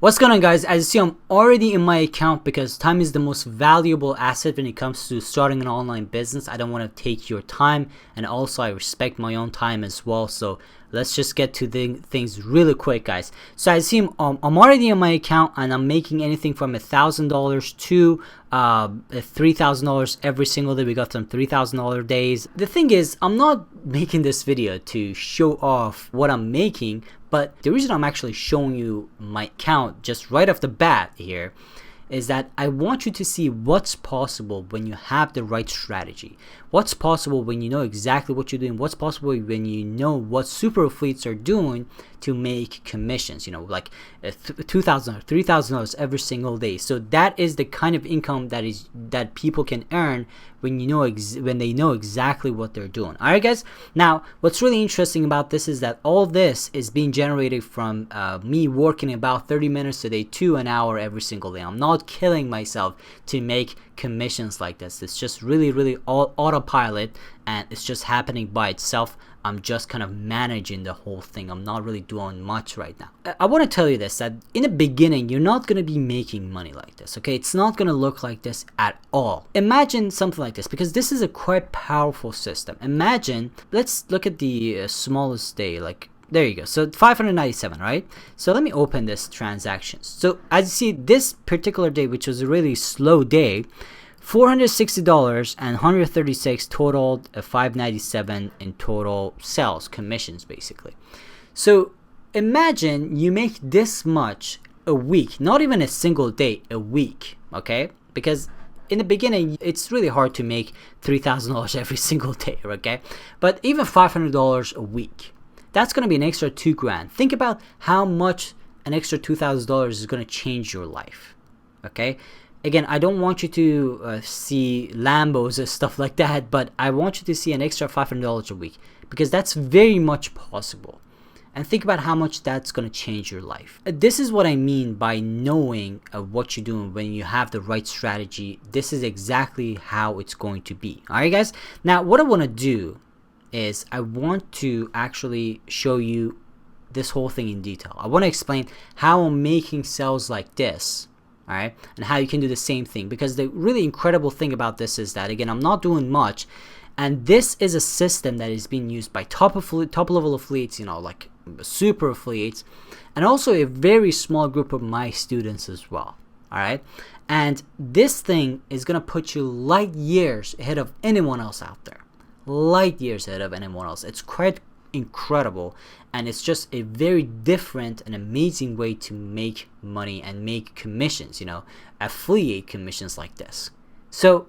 What's going on, guys? As you see, I'm already in my account because time is the most valuable asset when it comes to starting an online business. I don't want to take your time, and also I respect my own time as well. So let's just get to things really quick, guys. So as you see, I'm already in my account and I'm making anything from $1,000 to $3,000 every single day. We got some $3,000 days. The thing is, I'm not making this video to show off what I'm making, but the reason I'm actually showing you my account just right off the bat here is that I want you to see what's possible when you have the right strategy. What's possible when you know exactly what you're doing. What's possible when you know what super affiliates are doing to make commissions, you know, like $2,000 or $3,000 every single day. So that is the kind of income that people can earn when when they know exactly what they're doing. All right, guys. Now, what's really interesting about this is that all this is being generated from me working about 30 minutes a day to an hour every single day. I'm not killing myself to make commissions like this. It's just really all autopilot, and it's just happening by itself. I'm just kind of managing the whole thing. I'm not really doing much right now. I want to tell you this, that in the beginning, you're not going to be making money like this, okay? It's not going to look like this at all. Imagine something like this, because this is a quite powerful system. Imagine, let's look at the smallest day, like, there you go. So 597, right? So let me open this transactions. So as you see, this particular day, which was a really slow day, $460 and 136 totaled, 597 in total sales commissions, basically. So imagine you make this much a week, not even a single day, a week, okay? Because in the beginning, it's really hard to make $3,000 every single day, okay? But even $500 a week, that's going to be an extra $2,000. Think about how much an extra $2,000 is going to change your life, okay? Again, I don't want you to see Lambos and stuff like that, but I want you to see an extra $500 a week, because that's very much possible. And think about how much that's going to change your life. This is what I mean by knowing what you're doing when you have the right strategy. This is exactly how it's going to be. All right, guys? Now, what I want to do is I want to actually show you this whole thing in detail. I want to explain how I'm making sales like this. All right, and how you can do the same thing, because the really incredible thing about this is that, again, I'm not doing much, and this is a system that is being used by top level affiliates, you know, like super affiliates, and also a very small group of my students as well. All right, and this thing is gonna put you light years ahead of anyone else out there. Light years ahead of anyone else. It's quite incredible, and it's just a very different and amazing way to make money and make commissions, you know, affiliate commissions like this. So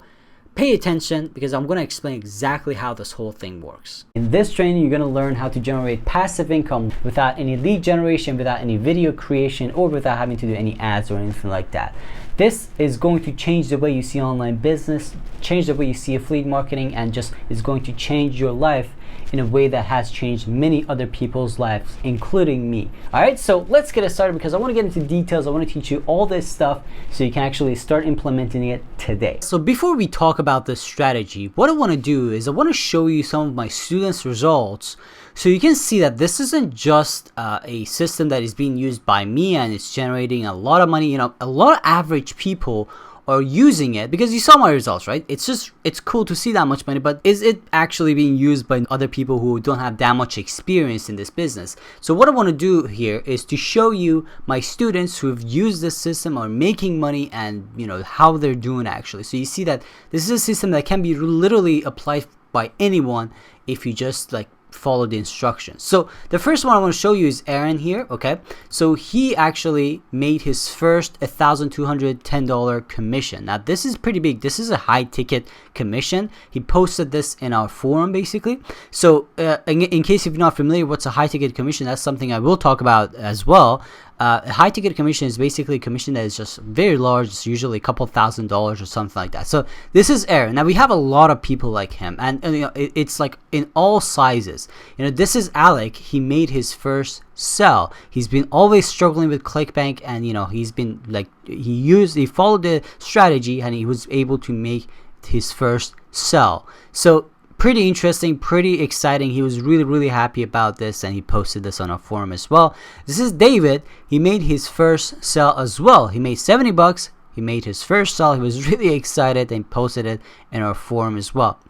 pay attention, because I'm going to explain exactly how this whole thing works. In this training, you're going to learn how to generate passive income without any lead generation, without any video creation, or without having to do any ads or anything like that. This is going to change the way you see online business, change the way you see affiliate marketing, and just is going to change your life in a way that has changed many other people's lives, including me. All right, so let's get it started, because I want to get into details. I want to teach you all this stuff so you can actually start implementing it today. So before we talk about this strategy, what I want to do is I want to show you some of my students' results, so you can see that this isn't just a system that is being used by me and it's generating a lot of money. You know, a lot of average people are using it, because you saw my results, right? It's cool to see that much money, but is it actually being used by other people who don't have that much experience in this business? So what I want to do here is to show you my students who have used this system, are making money, and you know how they're doing actually. So you see that this is a system that can be literally applied by anyone if you just like follow the instructions. So the first one I want to show you is Aaron here, okay? So he actually made his first $1,210 commission. Now this is pretty big. This is a high ticket commission. He posted this in our forum, basically. So in case if you're not familiar what's a high ticket commission, that's something I will talk about as well. A high ticket commission is basically a commission that is just very large. It's usually a couple $1,000s or something like that. So this is Aaron. Now we have a lot of people like him, and you know, it's like in all sizes. You know, this is Alec. He made his first sell. He's been always struggling with ClickBank, and you know, he's been like he followed the strategy, and he was able to make his first sell. So pretty interesting, pretty exciting. He was really happy about this, and he posted this on our forum as well. This is David. He made his first sale as well. He made 70 bucks. He made his first sale. He was really excited and posted it in our forum as well.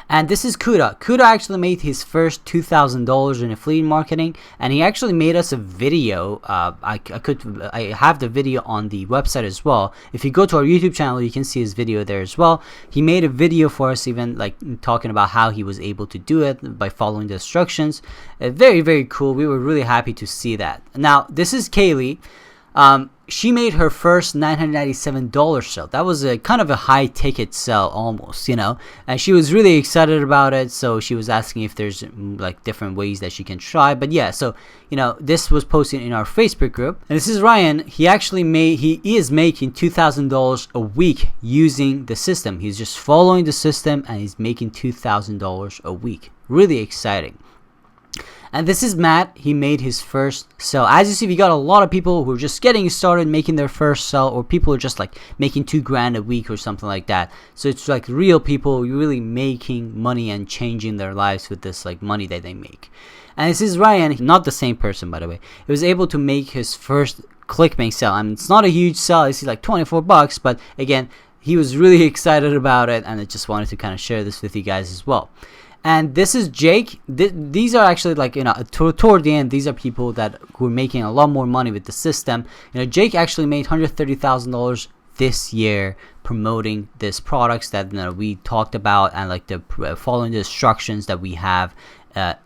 And this is Kuda. Kuda actually made his first $2,000 in affiliate marketing, and he actually made us a video. I have the video on the website as well. If you go to our YouTube channel, you can see his video there as well. He made a video for us, even like talking about how he was able to do it by following the instructions. Very cool. We were really happy to see that. Now this is Kaylee. She made her first $997 sale. That was a kind of a high ticket sale almost, you know, and she was really excited about it. So she was asking if there's like different ways that she can try. But yeah, so you know, this was posted in our Facebook group. And this is Ryan. He is making $2,000 a week using the system. He's just following the system and he's making $2,000 a week. Really exciting. And this is Matt. He made his first sale. As you see, we got a lot of people who are just getting started making their first sale, or people are just like making $2,000 a week or something like that. So it's like real people really making money and changing their lives with this like money that they make. And this is Ryan, not the same person by the way. He was able to make his first ClickBank sale. I mean, it's not a huge sale. It's like 24 bucks, but again, he was really excited about it, and I just wanted to kind of share this with you guys as well. And this is Jake. These are actually like, you know, toward the end, these are people that were making a lot more money with the system. You know, Jake actually made $130,000 this year promoting these products that, you know, we talked about, and like the following the instructions that we have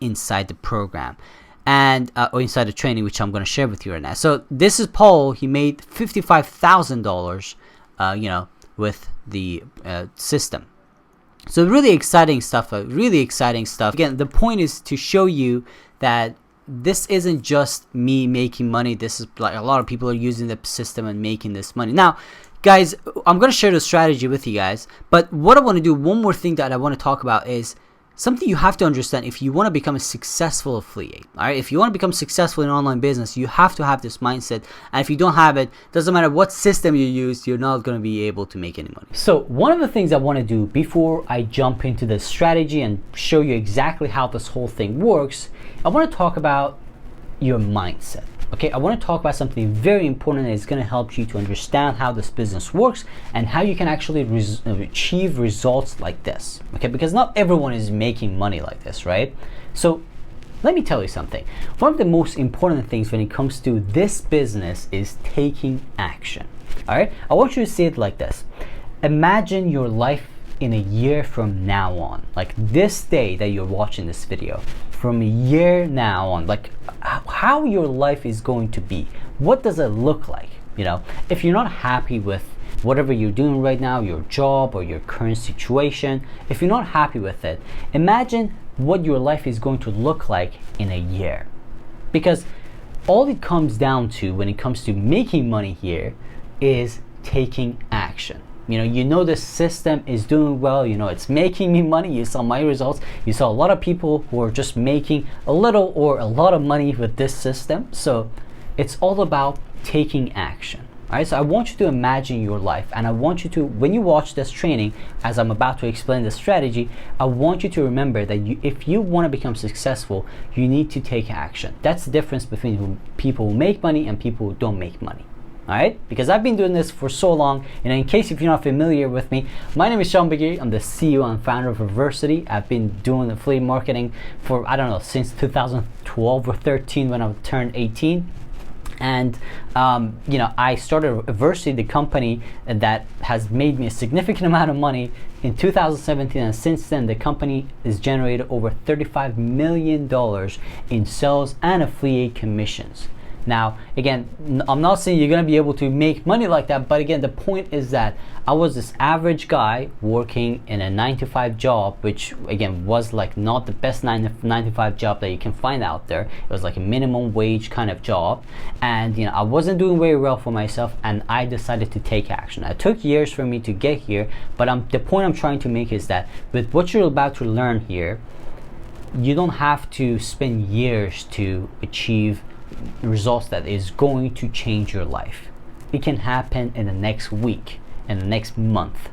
inside the program, and or inside the training, which I'm going to share with you right now. So this is Paul. He made $55,000, you know, with the system. So really exciting stuff, Again, the point is to show you that this isn't just me making money. This is like a lot of people are using the system and making this money. Now, guys, I'm going to share the strategy with you guys. But what I want to do, one more thing that I want to talk about is something you have to understand if you want to become a successful affiliate. All right, if you want to become successful in online business, you have to have this mindset. And if you don't have it, doesn't matter what system you use, you're not going to be able to make any money. So one of the things I want to do before I jump into the strategy and show you exactly how this whole thing works, I want to talk about your mindset. Okay, I want to talk about something very important that is going to help you to understand how this business works and how you can actually achieve results like this. Okay, because not everyone is making money like this, right? So let me tell you something. One of the most important things when it comes to this business is taking action. All right, I want you to see it like this. Imagine your life in a year from now on, like this day that you're watching this video, from a year now on, like how your life is going to be. What does it look like? You know, if you're not happy with whatever you're doing right now, your job or your current situation, if you're not happy with it, imagine what your life is going to look like in a year. Because all it comes down to when it comes to making money here is taking action. You know the system is doing well, you know it's making me money. You saw my results. You saw a lot of people who are just making a little or a lot of money with this system. So it's all about taking action. All right, so I want you to imagine your life, and I want you to, when you watch this training, as I'm about to explain the strategy, I want you to remember that if you want to become successful, you need to take action. That's the difference between people who make money and people who don't make money. All right, because I've been doing this for so long, and in case if you're not familiar with me, my name is Sean Begiri. I'm the CEO and founder of Reversity. I've been doing affiliate marketing for, I don't know, since 2012 or 13 when I turned 18. And you know, I started Reversity, the company that has made me a significant amount of money, in 2017, and since then the company has generated over $35 million in sales and affiliate commissions. Now, again, I'm not saying you're going to be able to make money like that, but again, the point is that I was this average guy working in a 9-to-5 job, which again was like not the best 9-to-5 job that you can find out there. It was like a minimum wage kind of job, and you know, I wasn't doing very well for myself, and I decided to take action. It took years for me to get here, but the point I'm trying to make is that with what you're about to learn here, you don't have to spend years to achieve results that is going to change your life. It can happen in the next week, in the next month.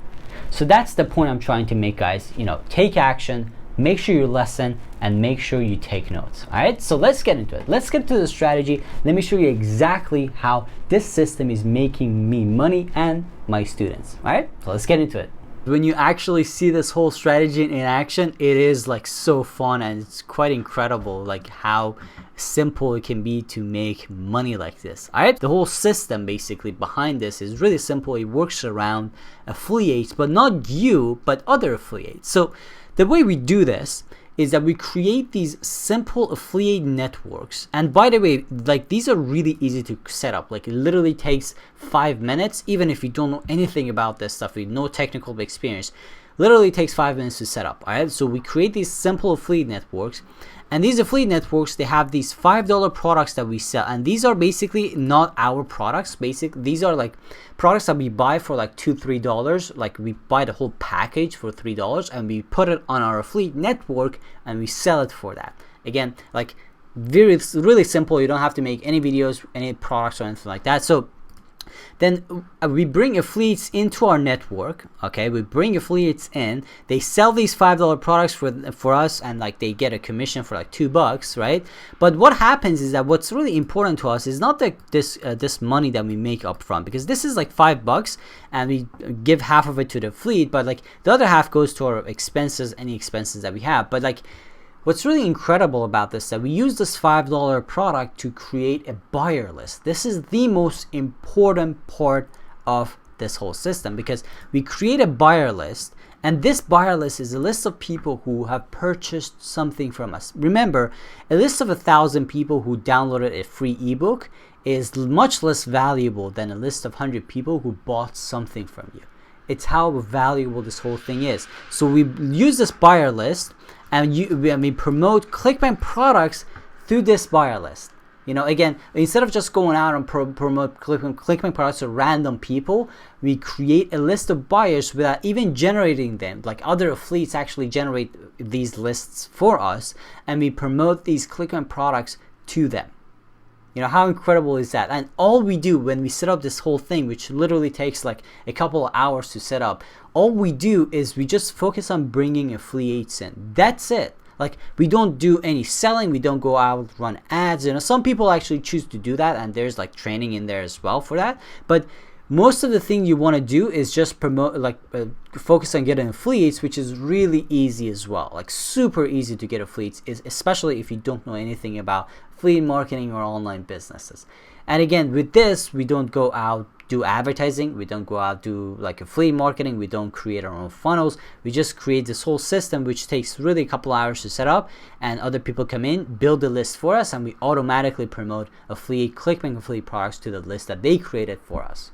So that's the point I'm trying to make, guys. You know, take action, make sure you listen, and make sure you take notes. All right, so let's get into it. Let's get to the strategy. Let me show you exactly how this system is making me money and my students. All right, so let's get into it. When you actually see this whole strategy in action, it is like so fun, and it's quite incredible like how simple it can be to make money like this. All right, the whole system basically behind this is really simple. It works around affiliates, but not you, but other affiliates. So the way we do this is that we create these simple affiliate networks. And by the way, like these are really easy to set up. Like it literally takes 5 minutes, even if you don't know anything about this stuff, with no technical experience. Literally takes 5 minutes to set up. All right, so we create these simple affiliate networks. And these affiliate networks, they have these $5 products that we sell, and these are basically not our products. These are like products that we buy for like $2-3. Like we buy the whole package for $3, and we put it on our affiliate network, and we sell it for that. Again, like really simple. You don't have to make any videos, any products, or anything like that. So then we bring affiliates into our network. Okay, we bring affiliates in, they sell these $5 products for us, and like they get a commission for like $2, right? But what happens is that what's really important to us is not that this money that we make up front, because this is like $5 and we give half of it to the affiliate, but like the other half goes to our expenses, any expenses that we have. But like what's really incredible about this is that we use this $5 product to create a buyer list. This is the most important part of this whole system, because we create a buyer list, and this buyer list is a list of people who have purchased something from us. Remember, a list of 1,000 people who downloaded a free ebook is much less valuable than a list of 100 people who bought something from you. It's how valuable this whole thing is. So we use this buyer list, and we promote ClickBank products through this buyer list. You know, again, instead of just going out and promote ClickBank products to random people, we create a list of buyers without even generating them. Like other affiliates actually generate these lists for us, and we promote these ClickBank products to them. You know, how incredible is that? And all we do when we set up this whole thing, which literally takes like a couple of hours to set up, all we do is we just focus on bringing affiliates in. That's it. Like we don't do any selling, we don't go out run ads. You know, some people actually choose to do that, and there's like training in there as well for that. But most of the thing you want to do is just promote, like focus on getting affiliates, which is really easy as well. Like super easy to get affiliates, especially if you don't know anything about affiliate marketing or online businesses. And again, with this, we don't go out do advertising, we don't go out do like affiliate marketing, we don't create our own funnels. We just create this whole system, which takes really a couple hours to set up, and other people come in, build the list for us, and we automatically promote affiliate ClickBank affiliate products to the list that they created for us.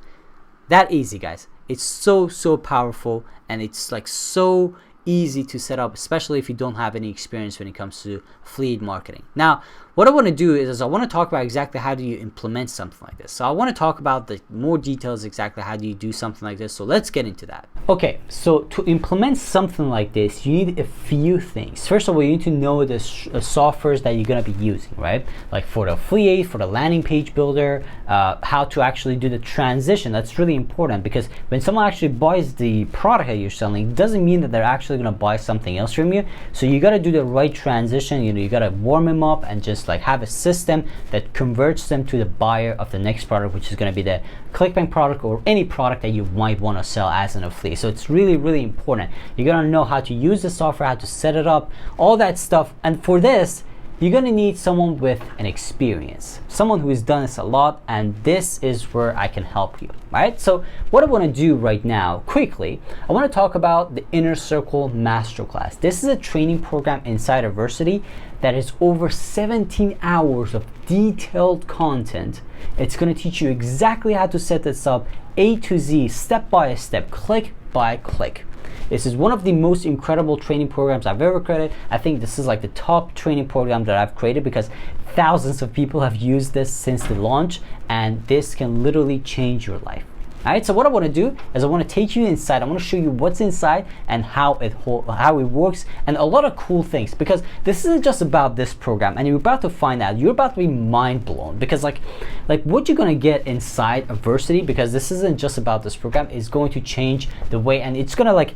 That easy, guys. It's so powerful, and it's like so easy to set up, especially if you don't have any experience when it comes to affiliate marketing. Now, what I want to do is I want to talk about exactly how do you implement something like this. So I want to talk about the more details, exactly how do you do something like this. So let's get into that. Okay, so to implement something like this, you need a few things. First of all, you need to know the softwares that you're going to be using, right? Like for the affiliate, for the landing page builder, how to actually do the transition. That's really important, because when someone actually buys the product that you're selling, it doesn't mean that they're actually going to buy something else from you. So you got to do the right transition. You know, you got to warm them up and just like have a system that converts them to the buyer of the next product, which is going to be the ClickBank product or any product that you might want to sell as an affiliate. So it's really important. You got to know how to use the software, how to set it up, all that stuff. And for this, you're going to need someone with an experience, someone who has done this a lot, and this is where I can help you, right? So what I want to do right now, quickly, I want to talk about the Inner Circle Masterclass. This is a training program inside Adversity that is over 17 hours of detailed content. It's going to teach you exactly how to set this up, A to Z, step by step, click by click. This is one of the most incredible training programs I've ever created. I think this is like the top training program that I've created, because thousands of people have used this since the launch, and this can literally change your life. Alright, so what I want to do is I want to take you inside. I want to show you what's inside and how it works, and a lot of cool things, because this isn't just about this program, and you're about to find out. You're about to be mind blown, because like what you're going to get inside Adversity, because this isn't just about this program, is going to change the way, and it's going to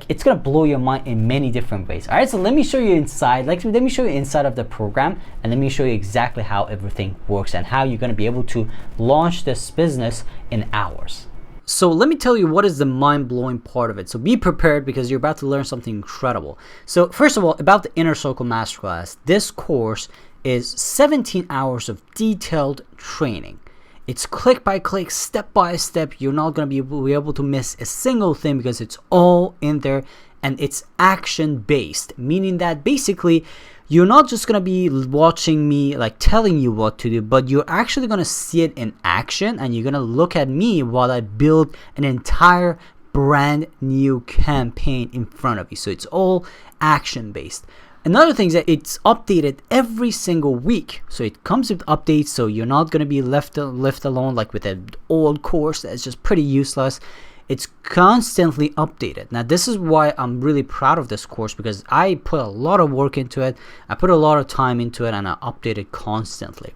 it's gonna blow your mind in many different ways. All right, so let me show you inside. Let me show you inside of the program, and let me show you exactly how everything works and how you're gonna be able to launch this business in hours. So let me tell you what is the mind-blowing part of it. So be prepared, because you're about to learn something incredible. So first of all, about the Inner Circle Masterclass, this course is 17 hours of detailed training. It's click by click, step by step. You're not going to be able to miss a single thing, because it's all in there, and it's action based, meaning that basically you're not just going to be watching me like telling you what to do, but you're actually going to see it in action, and you're going to look at me while I build an entire brand new campaign in front of you. So it's all action based. Another thing is that it's updated every single week. So it comes with updates, so you're not going to be left alone like with an old course that's just pretty useless. It's constantly updated. Now this is why I'm really proud of this course, because I put a lot of work into it. I put a lot of time into it, and I update it constantly.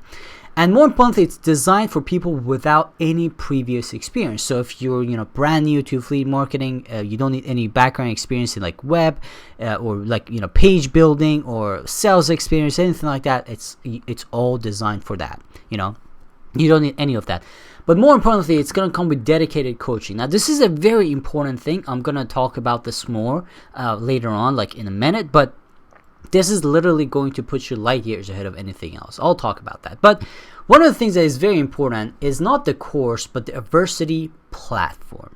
And more importantly, it's designed for people without any previous experience. So if you're brand new to affiliate marketing, you don't need any background experience in like web or like page building or sales experience, anything like that. It's all designed for that. You don't need any of that. But more importantly, it's going to come with dedicated coaching. Now this is a very important thing. I'm going to talk about this more later on, like in a minute, but this is literally going to put you light years ahead of anything else. I'll talk about that. But one of the things that is very important is not the course, but the Adversity platform.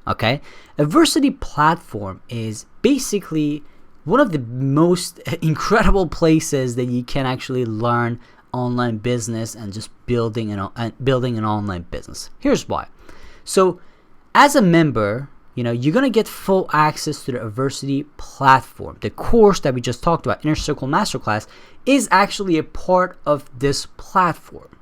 Okay? Adversity platform is basically one of the most incredible places that you can actually learn online business and just building an online business. Here's why. So as a member, you're going to get full access to the Adversity platform. The course that we just talked about, Inner Circle Masterclass, is actually a part of this platform.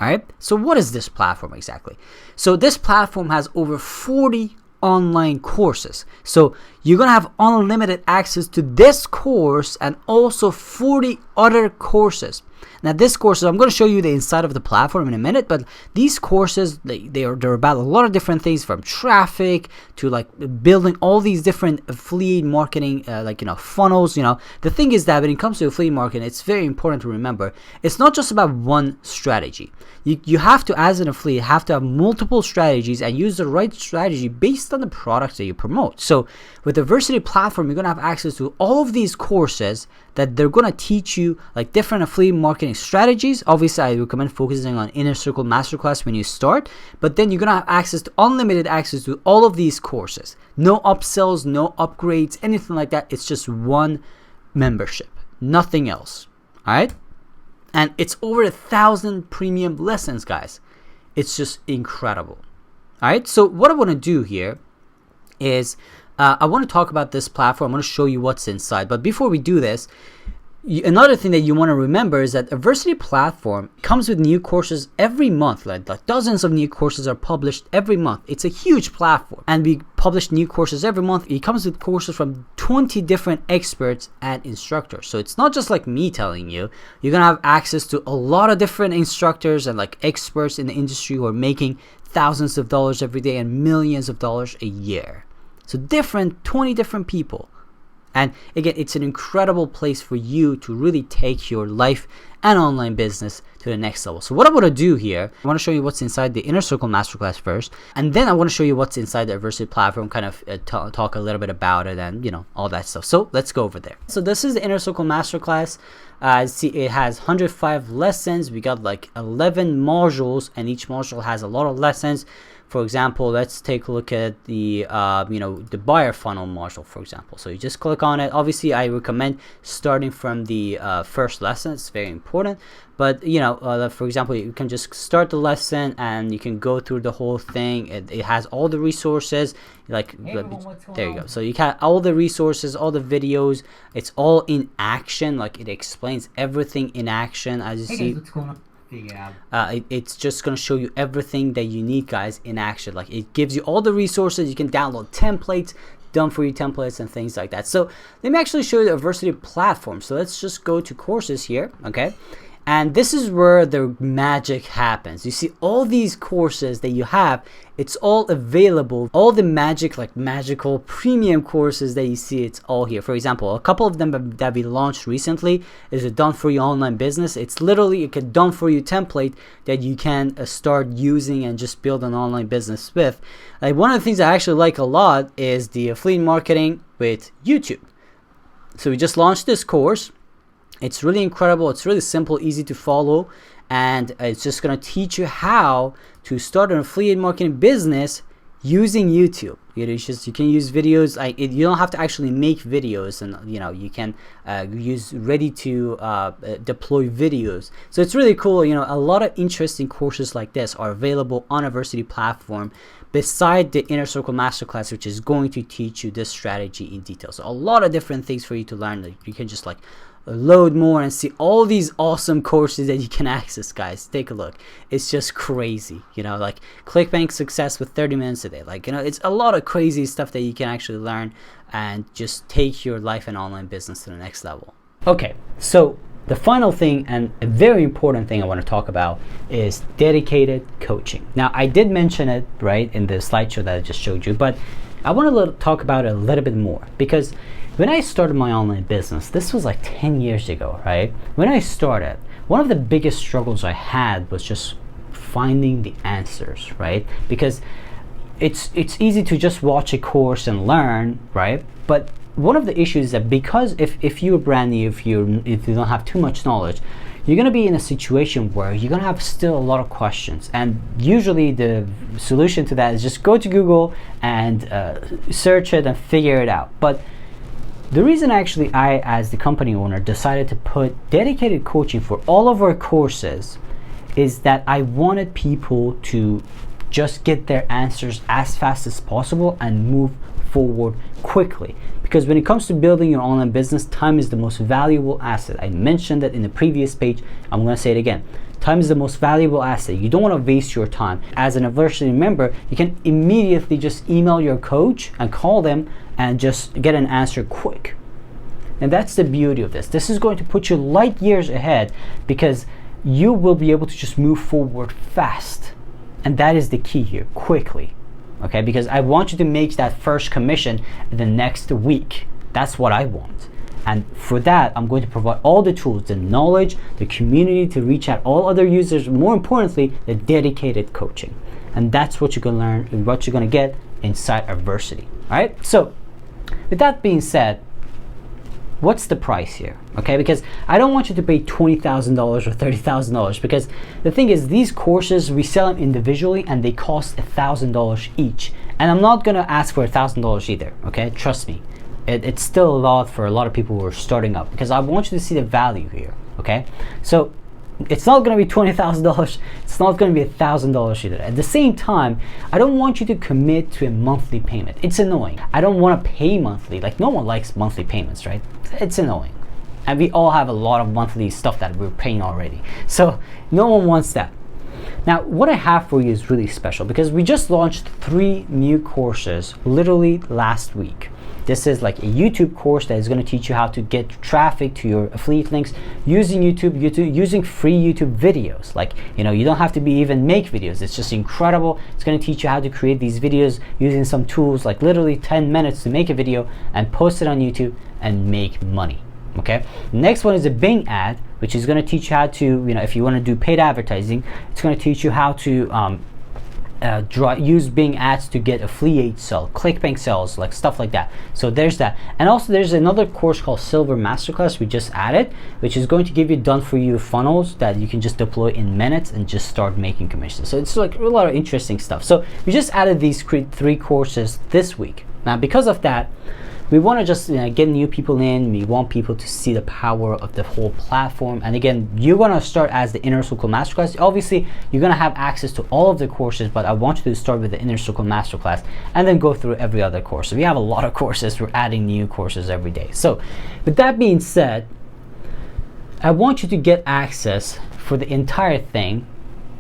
All right. So what is this platform exactly? So this platform has over 40 online courses. So you're going to have unlimited access to this course and also 40 other courses. Now this course, I'm going to show you the inside of the platform in a minute, but these courses, they're about a lot of different things, from traffic to like building all these different affiliate marketing funnels. The thing is that when it comes to affiliate marketing, it's very important to remember it's not just about one strategy. You have to, as an affiliate, have to have multiple strategies and use the right strategy based on the products that you promote. So with the Adversity platform, you're going to have access to all of these courses that they're going to teach you like different affiliate marketing strategies. Obviously, I recommend focusing on Inner Circle Masterclass when you start, but then you're going to have access to unlimited access to all of these courses. No upsells, no upgrades, anything like that. It's just one membership, nothing else. All right. And it's over 1,000 premium lessons, guys. It's just incredible. All right. So what I want to do here is I want to talk about this platform. I want to show you what's inside. But before we do this, another thing that you want to remember is that Adversity platform comes with new courses every month. Like dozens of new courses are published every month. It's a huge platform, and we publish new courses every month. It comes with courses from 20 different experts and instructors. So it's not just like me telling you. You're gonna have access to a lot of different instructors and like experts in the industry who are making thousands of dollars every day and millions of dollars a year. So 20 different people. And again, it's an incredible place for you to really take your life and online business to the next level. So what I want to do here, I want to show you what's inside the Inner Circle Masterclass first, and then I want to show you what's inside the Adversity platform, kind of talk a little bit about it and all that stuff. So let's go over there. So this is the Inner Circle Masterclass. See, it has 105 lessons. We got like 11 modules, and each module has a lot of lessons. For example, let's take a look at the the buyer funnel module, for example. So you just click on it. Obviously, I recommend starting from the first lesson. It's very important. But for example, you can just start the lesson and you can go through the whole thing. It has all the resources. Like, hey everyone, there you go. So you got all the resources, all the videos. It's all in action. Like, it explains everything in action, as you see. Guys, what's going on? It's just going to show you everything that you need, guys, in action. Like, it gives you all the resources. You can download templates, done for you templates and things like that. So let me actually show you the University platform. So let's just go to courses here, okay? And this is where the magic happens. You see all these courses that you have, it's all available. All the magic, like magical premium courses that you see, it's all here. For example, a couple of them that we launched recently is a done for you online business. It's literally a done for you template that you can start using and just build an online business with. Like, one of the things I actually like a lot is the affiliate marketing with YouTube. So we just launched this course. It's really incredible. It's really simple, easy to follow, and it's just going to teach you how to start an affiliate marketing business using YouTube. You can use videos. You don't have to actually make videos, and you can use ready to deploy videos. So it's really cool. A lot of interesting courses like this are available on a University platform, beside the Inner Circle Masterclass, which is going to teach you this strategy in detail. So a lot of different things for you to learn. Like, you can just load more and see all these awesome courses that you can access, guys. Take a look. It's just crazy. Like ClickBank success with 30 minutes a day. It's a lot of crazy stuff that you can actually learn and just take your life and online business to the next level. Okay, so the final thing, and a very important thing I want to talk about, is dedicated coaching. Now, I did mention it right in the slideshow that I just showed you, but I want to talk about it a little bit more, because when I started my online business, this was like 10 years ago, right? When I started, one of the biggest struggles I had was just finding the answers, right? Because it's easy to just watch a course and learn, right? But one of the issues is that because if you're brand new, if you don't have too much knowledge, you're going to be in a situation where you're going to have still a lot of questions. And usually the solution to that is just go to Google and search it and figure it out. But the reason actually I, as the company owner, decided to put dedicated coaching for all of our courses is that I wanted people to just get their answers as fast as possible and move forward quickly. Because when it comes to building your online business, time is the most valuable asset. I mentioned that in the previous page. I'm going to say it again. Time is the most valuable asset. You don't want to waste your time. As an University member, you can immediately just email your coach and call them and just get an answer quick. And that's the beauty of this. This is going to put you light years ahead, because you will be able to just move forward fast. And that is the key here, quickly. Okay, because I want you to make that first commission the next week. That's what I want. And for that, I'm going to provide all the tools, the knowledge, the community to reach out all other users, more importantly, the dedicated coaching. And that's what you're going to learn and what you're going to get inside University. All right, so with that being said, what's the price here? Okay, because I don't want you to pay $20,000 or $30,000, because the thing is, these courses, we sell them individually and they cost $1,000 each. And I'm not gonna ask for $1,000 either, okay? Trust me. It's still a lot for a lot of people who are starting up, because I want you to see the value here, okay? So it's not going to be $20,000. It's not going to be $1,000 either. At the same time, I don't want you to commit to a monthly payment. It's annoying. I don't want to pay monthly. Like, no one likes monthly payments, right? It's annoying. And we all have a lot of monthly stuff that we're paying already. So no one wants that. Now, what I have for you is really special, because we just launched 3 new courses literally last week. This is like a YouTube course that is going to teach you how to get traffic to your affiliate links using YouTube, using free YouTube videos. Like, you don't have to even make videos. It's just incredible. It's going to teach you how to create these videos using some tools, like literally 10 minutes to make a video and post it on YouTube and make money. Okay. Next one is a Bing ad, which is going to teach you how to, if you want to do paid advertising, it's going to teach you how to use Bing ads to get affiliate sales, ClickBank sales, like stuff like that. So there's that. And also there's another course called Silver Masterclass we just added, which is going to give you done for you funnels that you can just deploy in minutes and just start making commissions. So it's like a lot of interesting stuff. So we just added these 3 courses this week. Now, because of that, we want to just get new people in. We want people to see the power of the whole platform. And again, you're going to start as the Inner Circle Masterclass. Obviously, you're going to have access to all of the courses, but I want you to start with the Inner Circle Masterclass and then go through every other course. So we have a lot of courses. We're adding new courses every day. So with that being said, I want you to get access for the entire thing,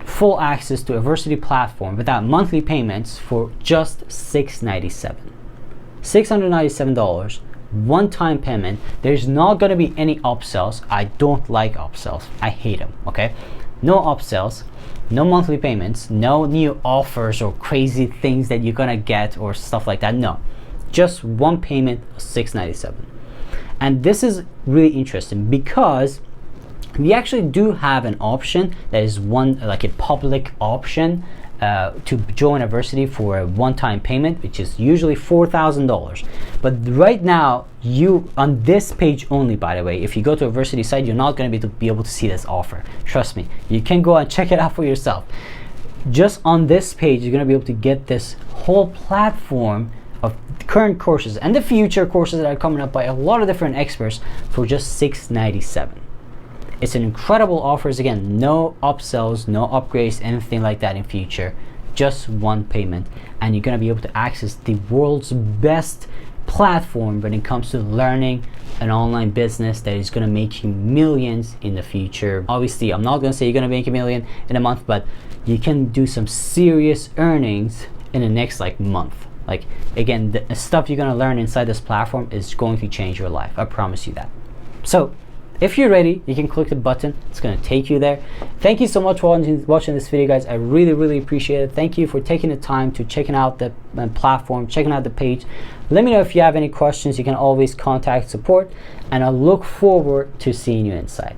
full access to a University platform without monthly payments for just $697. $697, one-time payment. There's not going to be any upsells. I don't like upsells. I hate them, okay? No upsells, no monthly payments, no new offers or crazy things that you're going to get or stuff like that. No, just one payment of $697. And this is really interesting because we actually do have an option that is like a public option to join a University for a one-time payment, which is usually $4,000. But right now, you on this page only, by the way, if you go to a University site, you're not going to be able to see this offer. Trust me, you can go and check it out for yourself. Just on this page, you're going to be able to get this whole platform of current courses and the future courses that are coming up by a lot of different experts for just $697. It's an incredible offer. Again, no upsells, no upgrades, anything like that in future. Just one payment, and you're gonna be able to access the world's best platform when it comes to learning an online business that is gonna make you millions in the future. Obviously, I'm not gonna say you're gonna make $1 million in a month, but you can do some serious earnings in the next month. Again, the stuff you're gonna learn inside this platform is going to change your life. I promise you that. So if you're ready, you can click the button. It's going to take you there. Thank you so much for watching this video, guys. I really appreciate it. Thank you for taking the time to checking out the platform, checking out the page. Let me know if you have any questions. You can always contact support, and I look forward to seeing you inside.